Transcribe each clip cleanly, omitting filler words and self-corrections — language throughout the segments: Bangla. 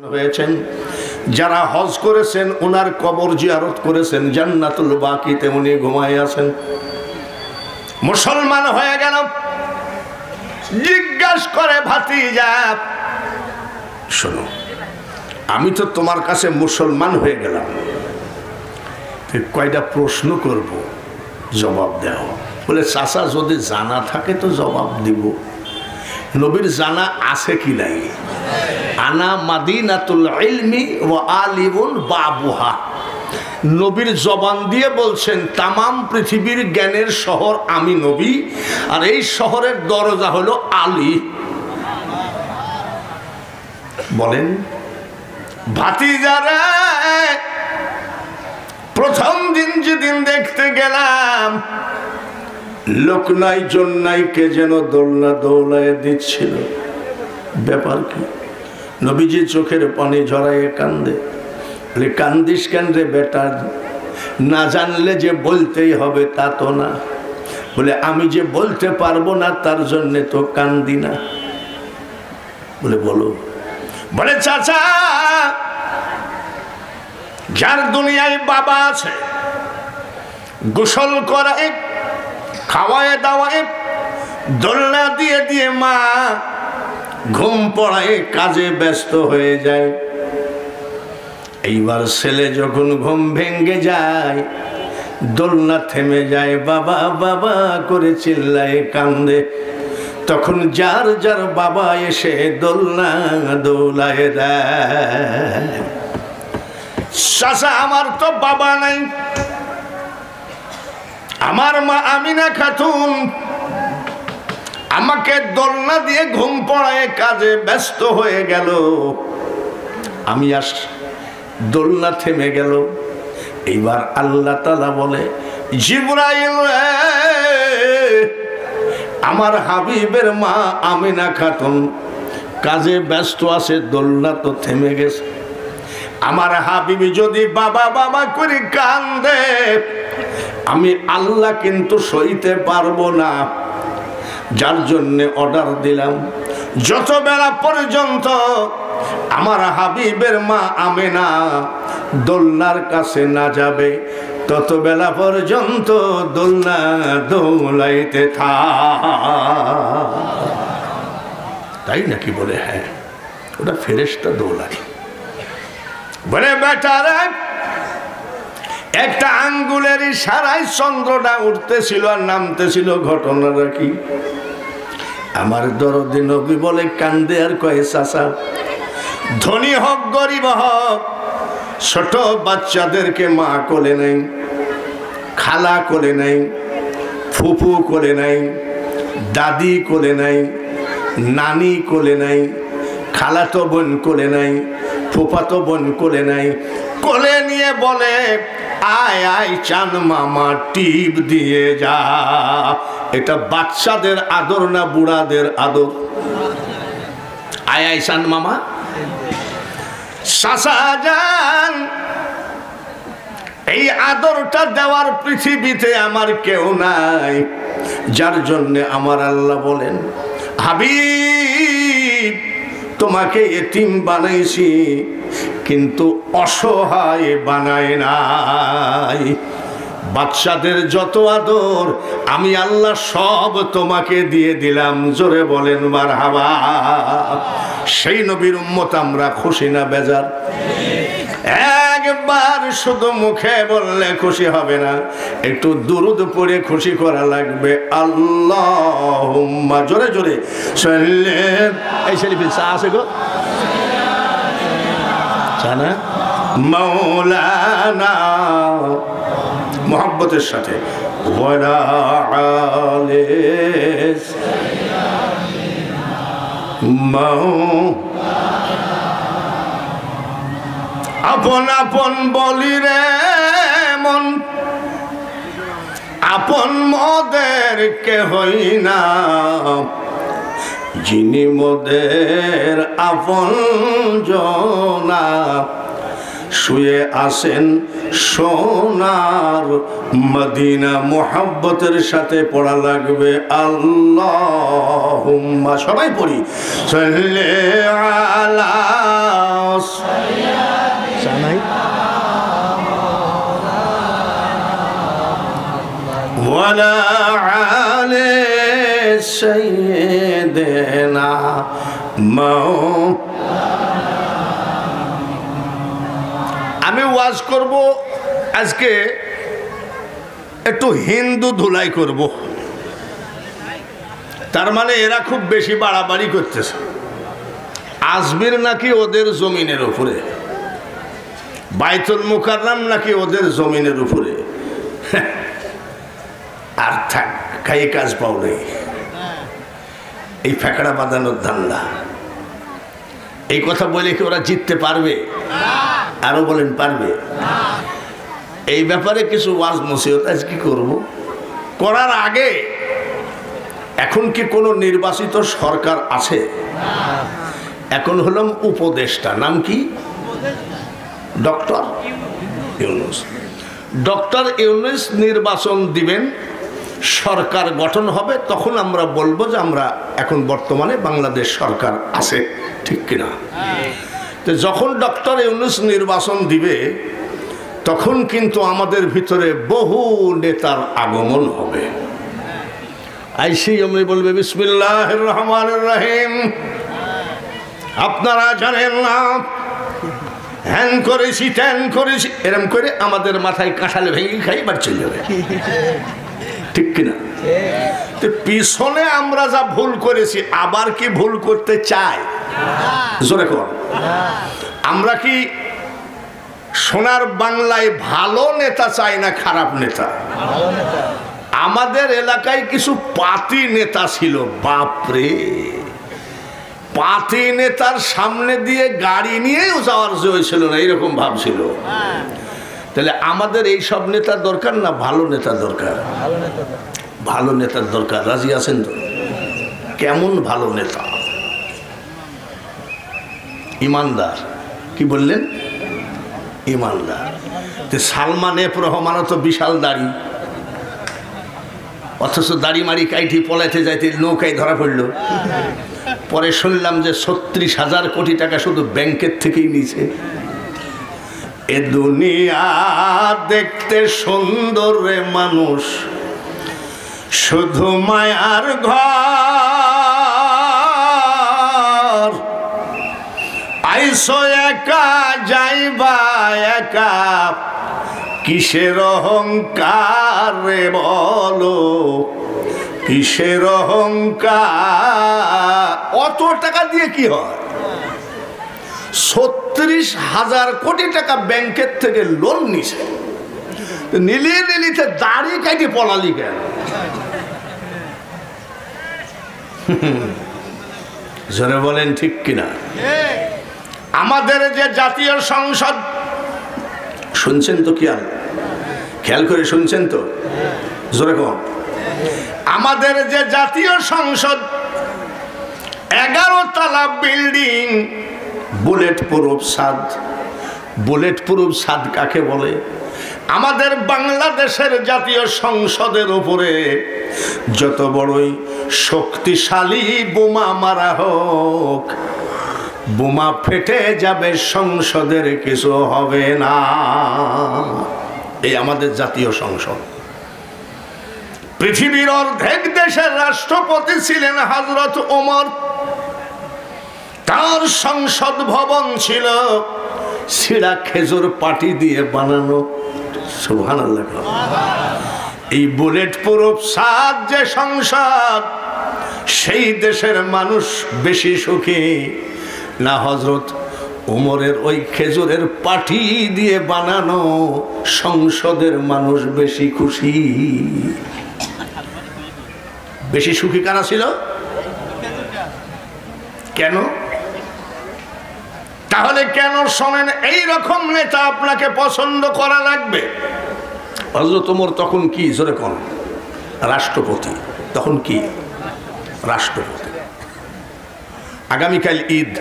হয়েছেন যারা হজ করেছেন ওনার কবর জিয়ারত করেছেন জান্নাতুল বাকিতে উনি ঘুমায় আছেন। মুসলমান হয়ে গেল, জিজ্ঞাসা করে ভাতিজা শোনো, আমি তো তোমার কাছে মুসলমান হয়ে গেলাম, কয়টা প্রশ্ন করব, জবাব দাও। বলে চাচা যদি জানা থাকে তো জবাব দিব, নবীর জানা আছে কি নাই? আনা মাদিনাতুল ইলমি ওয়া আলিমুন বাবুহা। নবীর জবান দিয়ে বলছেন তামাম পৃথিবীর জ্ঞানের শহর আমি নবী, আর এই শহরের দরজা হলো আলী। বলেন ভাতিজারা, প্রথম দিন যেদিন দেখতে গেলাম লোক নাই জন নাই, কে যেন দোলনা দৌলায় দিচ্ছিল। ব্যাপার কি? নবীজি চোখের পানি ঝরাইয়ে কান্দে। কান্দিস কেন রে বেটা? না জানলে যে বলতেই হবে তা তো না। বলে আমি যে বলতে পারবো না তার জন্যে তো কান্দি না। বলে বলো। বলে চাচা, যার দুনিয়ায় বাবা আছে, গোসল করায়, খাওয়ায় দাওয়ায়, দোলনা দিয়ে দিয়ে মা ঘুম পড়ায়, কাজে ব্যস্ত হয়ে যায়। এইবার ছেলে যখন ঘুম ভেঙ্গে যায়, দোলনা থেমে যায়, বাবা বাবা করে চিল্লায় কান্দে, তখন যার যার বাবা এসে দোলনা দোলায় দেয়। চাচা আমার তো বাবা নাই, আমার মা আমিনা খাতুন আমাকে দোলনা দিয়ে ঘুম পড়ায় কাজে ব্যস্ত হয়ে গেল, আমি আস দোলনা থেমে গেল। এইবার আল্লাহ তাআলা বলে, জিবরাইল আমার হাবিবের মা আমিনা খাতুন কাজে ব্যস্ত আছে, দোলনা তো থেমে গেছে। আমার হাবিবি যদি বাবা বাবা করে কান্দে, আমি আল্লাহ কিন্তু সইতে পারবো না। যার জন্য অর্ডার দিলাম, যত বেলা পর্যন্ত আমার হাবিবের মা আমেনা দোলনার কাছে না যাবে, তত বেলা পর্যন্ত দোলনা দোলাইতে থাক। তাই নাকি? বলে হ্যাঁ, ওটা ফেরেশতা দোলায়। বলে বেটারা, একটা আঙ্গুলের ইশারায় চন্দ্রটা উঠতেছিল আর নামতেছিল, ঘটনাটা কি? আমার দরদি নবী বলে কান্দে আর কয়ে, চাচা ধনী হোক গরিব হোক, ছোট বাচ্চাদেরকে মা কোলে নাই, খালা কোলে নাই, ফুফু কোলে নাই, দাদি কোলে নাই, নানি কোলে নাই, খালাতো বোন কোলে নাই, ফুফাতো বোন কোলে নাই, কোলে নিয়ে বলে আয় আয় চান মামা টিপ দিয়ে যা। এটা বাচ্চাদের আদর না বুড়াদের আদর? আয় আয় চান মামা। চাচা জান, এই আদরটা দেওয়ার পৃথিবীতে আমার কেউ নাই, যার জন্যে আমার আল্লাহ বলেন, হাবিব তোমাকে এতিম বানাইছি কিন্তু অসহায় বানাই নাই। বাচ্চাদের যত আদর আমি আল্লাহ সব তোমাকে দিয়ে দিলাম। জোরে বলেন মারহাবা। সেই নবীর উম্মত আমরা, খুশি না বেজার? একবার শুধু মুখে বললে খুশি হবে না, একটু দুরুদ পড়ে খুশি করা লাগবে। আল্লাহুম্মা, জোরে জোরে সাল্লি। এই শরীফে চা আছে গো, জানা মাওলানা, মোহাব্বতের সাথে ওয়ালা আলিস আপন আপন বলি রে মন, আপন মোদের কে হই না, যিনি মোদের আপন জনা, শুয়ে আসেন সোনার মদিনা। মোহাব্বতের সাথে পড়া লাগবে আল্লাহুম্মা, সবাই পড়ি, সাল্লি আলা আলা আলে সাইয়্যিদিনা আমি ওয়াজ করব আজকে একটু হিন্দু ধুলাই করব। তার মানে এরা খুব বেশি বাড়াবাড়ি করতেছে। আজমির নাকি ওদের জমিনের উপরে, বাইতুল মুকাররম নাকি ওদের জমিনের উপরে। আর থাক, খাইয়ে কাজ পাও নেই। এই ফেকড়া বাঁধানোর ধান্দা, এই কথা বলে কি ওরা জিততে পারবে? আরো বলেন পারবে? এই ব্যাপারে কিছু ওয়াজ নসিহত আজ কি করব। করার আগে, এখন কি কোনো নির্বাচিত সরকার আছে? এখন হলাম উপদেষ্টা, নাম কি? ডক্টর ইউনূস। ডক্টর ইউনূস নির্বাচন দিবেন, সরকার গঠন হবে, তখন আমরা বলবো যে আমরা এখন বর্তমানে বাংলাদেশ সরকার আছে, ঠিক কিনা? তো যখন ডক্টর ইউনূস নির্বাচন দিবে তখন কিন্তু আমাদের ভিতরে বহু নেতার আগমন হবে। আইসি আমি বলবে বিসমিল্লাহির রহমানির রহিম, আপনারা জানেন না হ্যান করেছি ত্যান করেছি, এরম করে আমাদের মাথায় কাঁঠালে ভেঙে খাই বার চলে যাবে, ঠিক কিনা? তো পিছনে আমরা যা ভুল করেছি আবার কি ভুল করতে চাই? জোরে কর। আমরা কি সোনার বাংলায় ভালো নেতা চাই না খারাপ নেতা? আমাদের এলাকায় কিছু পাতি নেতা ছিল, বাপরে, পাতি নেতার সামনে দিয়ে গাড়ি নিয়েও যাওয়ার জয় ছিল না, এরকম ভাব ছিল। তাহলে আমাদের এই সব নেতার দরকার না ভালো নেতার দরকার? ভালো নেতার দরকার। রাজি আছেন তো? কেমন ভালো নেতা? ইমানদার। কি বললেন? ইমানদার। সালমান এফ রহমানও তো বিশাল দাড়ি, অথচ দাড়ি মারি কাইটি পলাইতে যাইতে নৌকায় ধরা পড়ল। পরে শুনলাম যে ৩৬,০০০ কোটি টাকা শুধু ব্যাংকের থেকেই নিয়েছে। এ দুনিয়া দেখতে সুন্দর রে মানুষ, শুধু মায়ার ঘর। আইসো একা যাইবা একা, কিসের অহংকার রে বলো, কিসের অহংকার? অত টাকা দিয়ে কি হয়? ৩৬,০০০ কোটি টাকা ব্যাংকের থেকে লোন নিছে, নিলিয়ে নিলিতে দাড়ি কাটি পলালি কেন? জোরে বলেন ঠিক কিনা? আমাদের যে জাতীয় সংসদ, শুনছেন তো? খেয়াল করে শুনছেন তো? জোরে কম। আমাদের যে জাতীয় সংসদ 11 তলা বিল্ডিং, বুলেট প্রুফ ছাদ। বুলেট প্রুফ ছাদ কাকে বলে? আমাদের বাংলাদেশের জাতীয় সংসদের উপরে যত বড়ই শক্তিশালী বোমা মারা হোক, বোমা ফেটে যাবে, সংসদের কিছু হবে না। এই আমাদের জাতীয় সংসদ। পৃথিবীর অর্ধেক দেশের রাষ্ট্রপতি ছিলেন হযরত ওমর। তার সংসদ ভবন ছিল ছিঁড়া খেজুর পাটি দিয়ে বানানো। সুবহানাল্লাহ। এই বুলেট প্রুফ ছাদ যে সংসদ, সেই দেশের মানুষ বেশি সুখী না হযরত ওমরের ওই খেজুরের পাটি দিয়ে বানানো সংসদের মানুষ বেশি খুশি? বেশি সুখী কারা ছিল? কেন? তাহলে কেন শোনেন, এই রকম নেতা আপনাকে পছন্দ করা লাগবে। হযরত ওমর তখন কি? জোরে কোন? রাষ্ট্রপতি। তখন কি? রাষ্ট্রপতি। আগামীকাল ঈদ,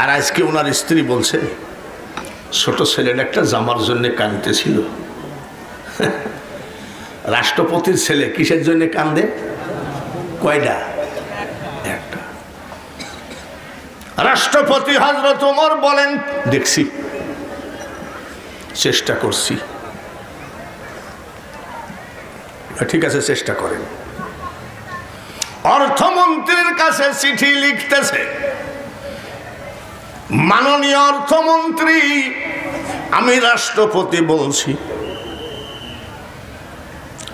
আর আজকে ওনার স্ত্রী বলছে ছোট ছেলের একটা জামার জন্য কাঁদতেছিল। রাষ্ট্রপতির ছেলে কিসের জন্য কান্দে? কয়টা? একটা। রাষ্ট্রপতি হযরত ওমর বলেন, দেখছি, চেষ্টা করছি, ঠিক আছে, চেষ্টা করেন। অর্থমন্ত্রীর কাছে চিঠি লিখতেছে, মাননীয় অর্থমন্ত্রী, আমি রাষ্ট্রপতি বলছি,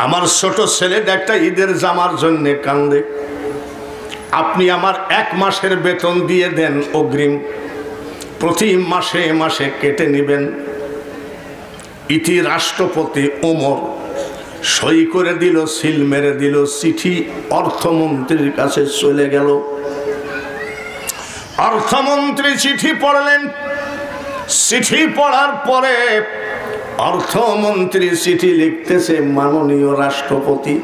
আমার ছোট ছেলেটা একটা ঈদের জামার জন্য কান্দে, আপনি আমার 1 মাসের বেতন দিয়ে দেন অগ্রিম, প্রতি মাসে মাসে কেটে নেবেন। ইতি রাষ্ট্রপতি ওমর সই করে দিল, সিল মেরে দিল, চিঠি অর্থমন্ত্রীর কাছে চলে গেল। অর্থমন্ত্রী চিঠি পড়লেন। চিঠি পড়ার পরে অর্থমন্ত্রী চিঠি লিখতেছে, মাননীয় রাষ্ট্রপতি,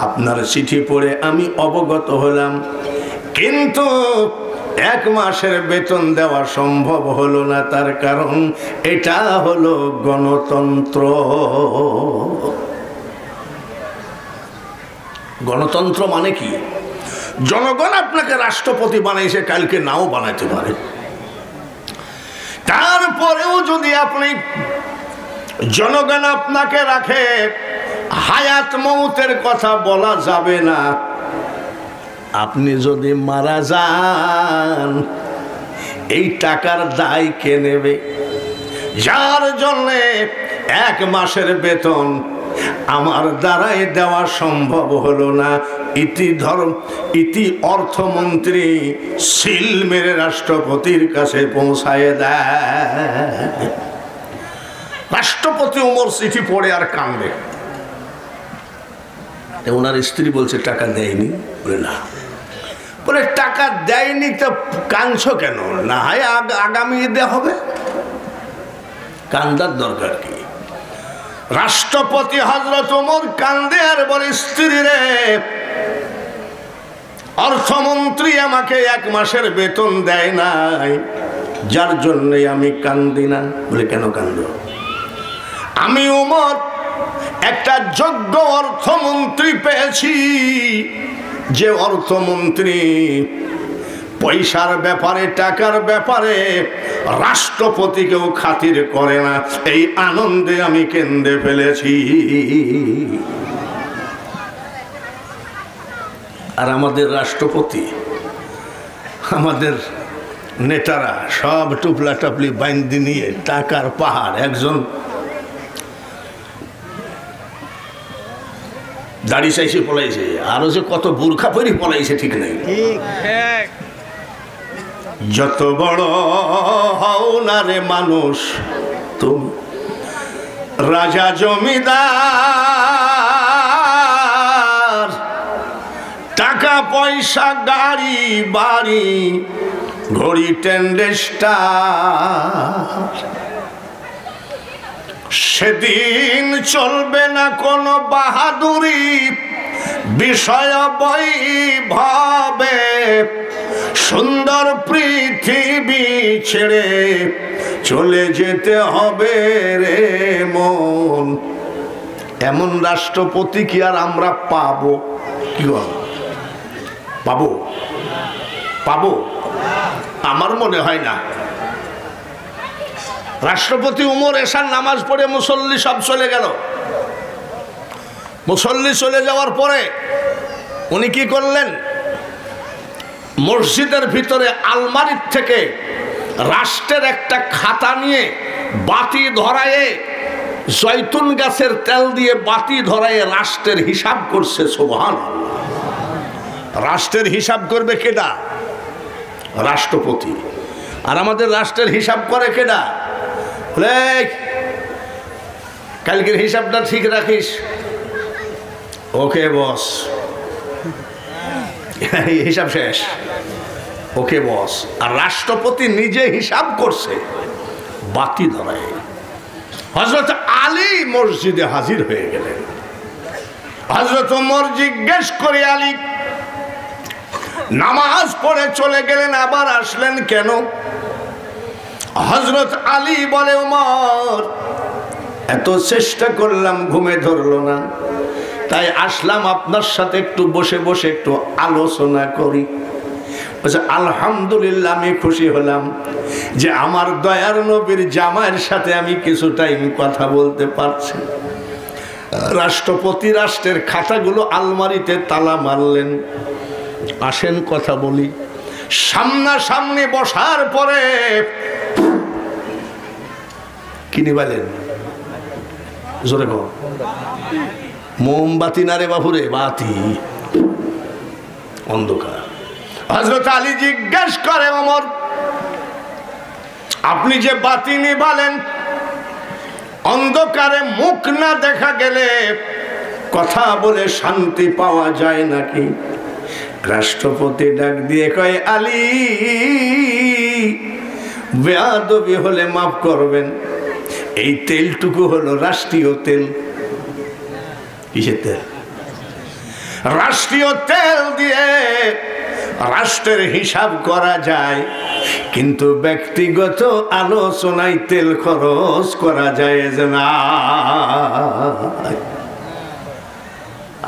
আপনার চিঠি পড়ে আমি অবগত হলাম, কিন্তু 1 মাসের বেতন দেওয়া সম্ভব হলো না, তার কারণ এটা হলো গণতন্ত্র। গণতন্ত্র মানে কি? জনগণ আপনাকে রাষ্ট্রপতি বানাইছে, কালকে নাও বানাইতে পারে। তারপরেও যদি আপনি জনগণ আপনাকে রাখে, হায়াত মৌতের কথা বলা যাবে না। আপনি যদি মারা যান, এই টাকার দায় কে নেবে? যার জন্যে 1 মাসের বেতন আমার দ্বারাই দেওয়া সম্ভব হলো না, ইতি অর্থমন্ত্রী সিল মেরে রাষ্ট্রপতির কাছে পৌঁছায় দেয়। রাষ্ট্রপতি ওমর চিঠি পড়ে আর কান্দে। ওনার স্ত্রী বলছে, টাকা দেয়নি? বলে না। বলে টাকা দেয়নি তো কাঁদছো কেন? না হয় আগামী ঈদে হবে, কান্দার দরকার কি? রাষ্ট্রপতি হযরত ওমর কান্দে আর বলে, স্ত্রী রে, অর্থমন্ত্রী আমাকে 1 মাসের বেতন দেয় নাই, যার জন্যে আমি কান্দি না। বলে কেন কান্দো? আমি ওমর একটা যোগ্য অর্থমন্ত্রী পেয়েছি, যে অর্থমন্ত্রী পয়সার ব্যাপারে, টাকার ব্যাপারে রাষ্ট্রপতিকেও খাতির করে না। এই আনন্দে আমি কেঁদে ফেলেছি। আর আমাদের রাষ্ট্রপতি, আমাদের নেতারা সব টুপলা টাপলি বাইন্দি নিয়ে টাকার পাহাড়, একজন দাড়ি চাইছে পলাইছে, আরো যে কত বুরখা পরি পলাইছে ঠিক নাই। যত বড় হও না রে মানুষ তুমি, রাজা জমিদার, টাকা পয়সা গাড়ি বাড়ি ঘড়ি টেন্ডেস্টার, সেদিন চলবে না কোনো বাহাদুরি, বিষয় বৈভবে সুন্দর পৃথিবী ছেড়ে চলে যেতে হবে রে মন। এমন রাষ্ট্রপতি কি আর আমরা পাবো? কি পাবো? পাবো? আমার মনে হয় না। রাষ্ট্রপতি ওমর এশার নামাজ পড়ে মুসল্লি সব চলে গেল। মুসল্লি চলে যাওয়ার পরে উনি কি করলেন? মসজিদের ভিতরে আলমারির থেকে রাষ্ট্রের একটা খাতা নিয়ে বাতি ধরায়ে, জয়তুন গাছের তেল দিয়ে বাতি ধরায়ে রাষ্ট্রের হিসাব করছে। সুবহানাল্লাহ। রাষ্ট্রের হিসাব করবে কেডা? রাষ্ট্রপতি। আর আমাদের রাষ্ট্রের হিসাব করে কেডা? কালকের হিসাবটা ঠিক রাখিস। ওকে বস, হিসাব শেষ। ওকে বস। আর রাষ্ট্রপতি নিজে হিসাব করছে বাতি ধরায়। হযরত আলী মসজিদে হাজির হয়ে গেলেন। হযরত ওমর জিজ্ঞেস করে, আলী নামাজ পড়ে চলে গেলেন, আবার আসলেন কেন? হযরত আলী বলে, ওমর এত চেষ্টা করলাম, ঘুমে ধরলো না, তাই আসলাম আপনার সাথে একটু বসে বসে একটু আলোচনা করি। আলহামদুলিল্লাহ, আমি খুশি হলাম যে আমার দয়ার নবীর জামাইয়ের সাথে আমি কিছু টাইম কথা বলতে পারছি। রাষ্ট্রপতি রাষ্ট্রের খাতাগুলো আলমারিতে তালা মারলেন। আসেন কথা বলি। সামনাসামনি বসার পরে কি নিবালেন? জোরে কর। মোমবাতি না রে বাবুরে, বাতি। অন্ধকার। হযরত আলী জিজ্ঞেস করে, ওমর আপনি যে বাতি নিবালেন, অন্ধকারে মুখ না দেখা গেলে কথা বলে শান্তি পাওয়া যায় নাকি? রাষ্ট্রপতি ডাক দিয়ে কয়, আলী বেয়াদবি হলে মাফ করবেন, এই তেলটুকু হলো রাষ্ট্রীয় তেল। কিসের তেল? রাষ্ট্রীয় তেল দিয়ে রাষ্ট্রের হিসাব করা যায়, কিন্তু ব্যক্তিগত আলোচনায় তেল খরচ করা যায় না।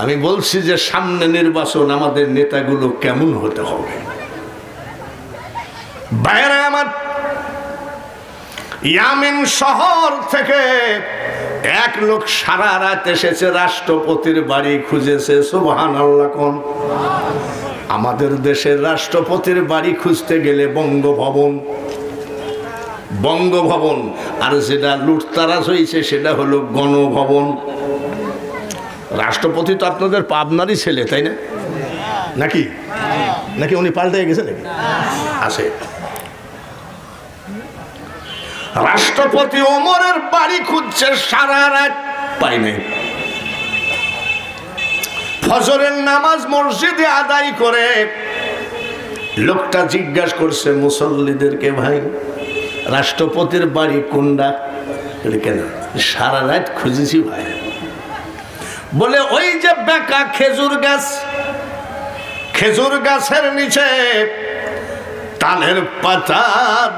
আমি বলছি যে সামনে নির্বাচন, আমাদের নেতাগুলো কেমন হতে হবে। বাইরে আমার ইয়ামিন শহর থেকে এক লোক সারা রাত এসেছে, রাষ্ট্রপতির বাড়ি খুঁজেছে। সুবহানাল্লাহ কোন? আমাদের দেশের রাষ্ট্রপতির বাড়ি খুঁজতে গেলে বঙ্গভবন, বঙ্গভবন, আর যেটা লুটতারাজ হয়েছে সেটা হলো গণভবন। রাষ্ট্রপতি তো আপনাদের পাবনারই ছেলে, তাই না? নাকি নাকি উনি পাল্টে গেছে নাকি? আছে। রাষ্ট্রপতি ওমরের বাড়ি খুঁজছে সারা রাত, পাই নাই। ফজরের নামাজ মসজিদে আদায় করে লোকটা জিজ্ঞাসা করছে মুসল্লিদেরকে, ভাই রাষ্ট্রপতির বাড়ি কোনটা? কেন? সারা রাত খুঁজেছি ভাই। বলে ওই যে বেকা খেজুর গাছ, খেজুর গাছের নিচে তালের পাতা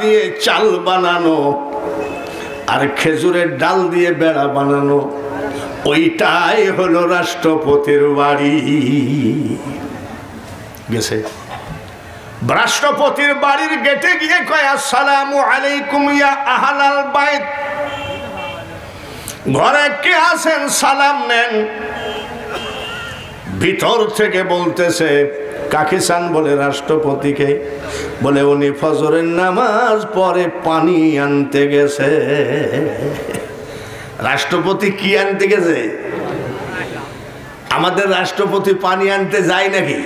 দিয়ে চাল বানানো আর খেজুরের ডাল দিয়ে বেড়া বানানো, ওইটাই হলো রাষ্ট্রপতির বাড়ি। গেছে রাষ্ট্রপতির বাড়ির গেটে গিয়ে কয়, আসসালামু আলাইকুম ইয়া আহলাল বাইত। ঘরে কে আছেন সালাম নেন। ভিতর থেকে বলতেছে, কাকে চান? বলে রাষ্ট্রপতিকে। বলে উনি ফজরের নামাজ পরে পানি আনতে গেছে। রাষ্ট্রপতি কি আনতে গেছে? আমাদের রাষ্ট্রপতি পানি আনতে যায় নাকি?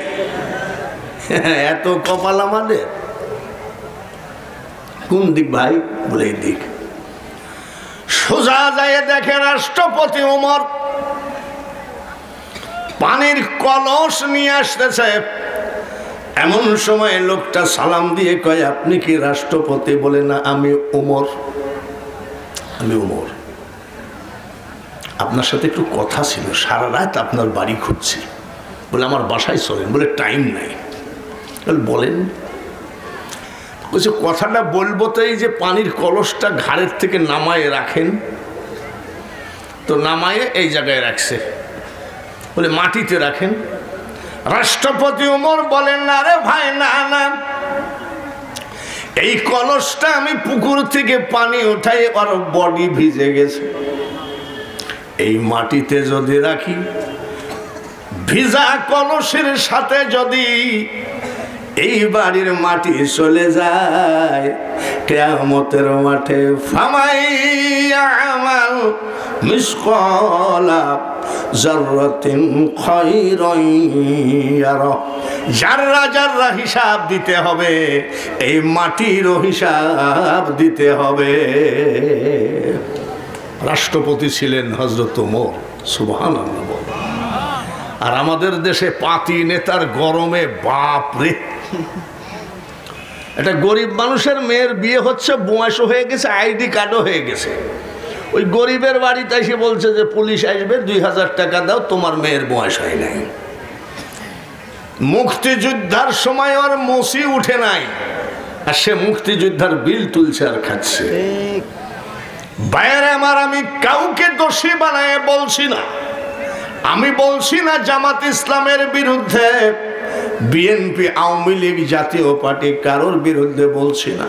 এত কপাল আমাদের। কোন দিক ভাই? বলে এই দিক। সোজা যায় দেখে রাষ্ট্রপতি ওমর পানির কলস নিয়ে আসতেছে। এমন সময় লোকটা সালাম দিয়ে কয়, আপনি কি রাষ্ট্রপতি? বলে না, আমি ওমর। আমি ওমর, আপনার সাথে একটু কথা ছিল, সারা রাত আপনার বাড়ি খুঁজছি। বলে আমার বাসায় চলেন। বলে টাইম নাই। বলেন। বলছে কথাটা বলবো তো, এই যে পানির কলসটা ঘাড়ের থেকে নামায়ে রাখেন, তো নামায়ে এই জায়গায় রাখছে। বলে মাটিতে রাখেন। রাষ্ট্রপতি ওমর বলেন, না রে ভাই, না না, এই কলসটা আমি পুকুর থেকে পানি উঠাই, আর বডি ভিজে গেছে, এই মাটিতে যদি রাখি, ভিজা কলসের সাথে যদি এই বাড়ির মাটি চলে যায়, কিয়ামতের মাঠে ফামাইয়া আমাল মিসকালা যাররাতিন খায়রান ইয়ারা। যাররা যাররা হিসাব দিতে হবে, এই মাটিরও হিসাব দিতে হবে। রাষ্ট্রপতি ছিলেন হযরত ওমর। সুবহানাল্লাহ। আর আমাদের দেশে পাতি নেতার গরমে বাপ রে, এটা গরিব মানুষের মেয়ের বিয়ে হচ্ছে, বয়সও হয়ে গেছে, আইডি কার্ডও হয়ে গেছে। ওই গরিবের বাড়িতে এসে বলছে যে পুলিশ আসবে, 2000 টাকা দাও, তোমার মেয়ের বয়স হয় নাই। মুক্তিযোদ্ধার সময় আর মসি উঠে নাই, আর সে মুক্তিযোদ্ধার বিল তুলছে আর খাচ্ছে। বাইরে আমার, আমি কাউকে দোষী বানায় বলছি না। আমি বলছি না জামাত ইসলামের বিরুদ্ধে, বিএনপি, আওয়ামী লীগ, জাতীয় পার্টি, কারোর বিরুদ্ধে বলছি না।